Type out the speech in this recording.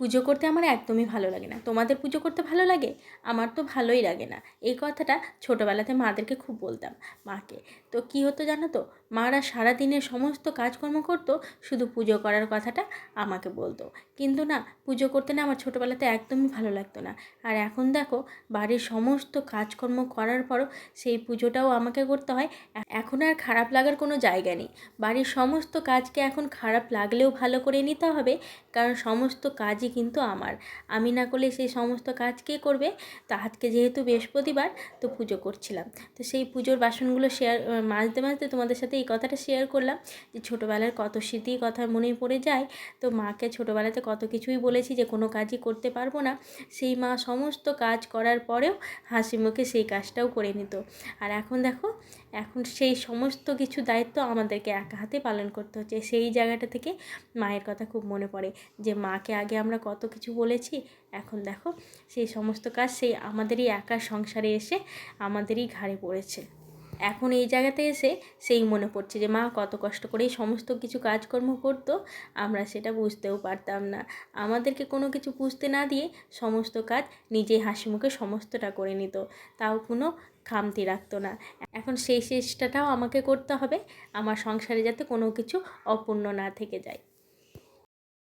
পুজো করতে আমার একদমই ভালো লাগে না। তোমাদের পুজো করতে ভালো লাগে? আমার তো ভালোই লাগে না। এই কথাটা ছোটোবেলাতে মাদেরকে খুব বলতাম, মাকে। তো কী হতো জানো তো, মারা সারাদিনের সমস্ত কাজকর্ম করতো, শুধু পুজো করার কথাটা আমাকে বলতো। কিন্তু না, পুজো করতে না আমার ছোটোবেলাতে একদমই ভালো লাগতো না। আর এখন দেখো, বাড়ির সমস্ত কাজকর্ম করার পরও সেই পুজোটাও আমাকে করতে হয়। এখন আর খারাপ লাগার কোনো জায়গা নেই। বাড়ির সমস্ত কাজকে এখন খারাপ লাগলেও ভালো করে নিতে হবে, কারণ সমস্ত কাজই কিন্তু আমার। আমি না করলে সেই সমস্ত কাজ কে করবে? তো আজকে যেহেতু বৃহস্পতিবার, তো পুজো করছিলাম, তো সেই পুজোর বাসনগুলো মাজতে মাজতে তোমাদের সাথে এই কথাটা শেয়ার করলাম যে ছোটোবেলার কত স্মৃতি কথা মনে পড়ে যায়। তো মাকে ছোটোবেলাতে কত কিছুই বলেছি যে কোনো কাজই করতে পারবো না, সেই মা সমস্ত কাজ করার পরেও হাসি মুখে সেই কাজটাও করে নিত। আর এখন দেখো, এখন সেই সমস্ত কিছু দায়িত্ব আমাদেরকে একা হাতে পালন করতে হচ্ছে। সেই জায়গাটা থেকে মায়ের কথা খুব মনে পড়ে যে মাকে আগে আমরা কত কিছু বলেছি, এখন দেখো সেই সমস্ত কাজ সেই আমাদেরই একার সংসারে এসে আমাদেরই ঘাড়ে পড়েছে। এখন এই জায়গাতে এসে সেই মনে পড়ছে যে মা কত কষ্ট করে এই সমস্ত কিছু কাজকর্ম করতো, আমরা সেটা বুঝতেও পারতাম না। আমাদেরকে কোনো কিছু বুঝতে না দিয়ে সমস্ত কাজ নিজেই হাসি মুখে সমস্তটা করে নিত, তাও কোনো খামতি রাখতো না। এখন সেই চেষ্টাটাও আমাকে করতে হবে, আমার সংসারে যাতে কোনো কিছু অপূর্ণ না থেকে যায়।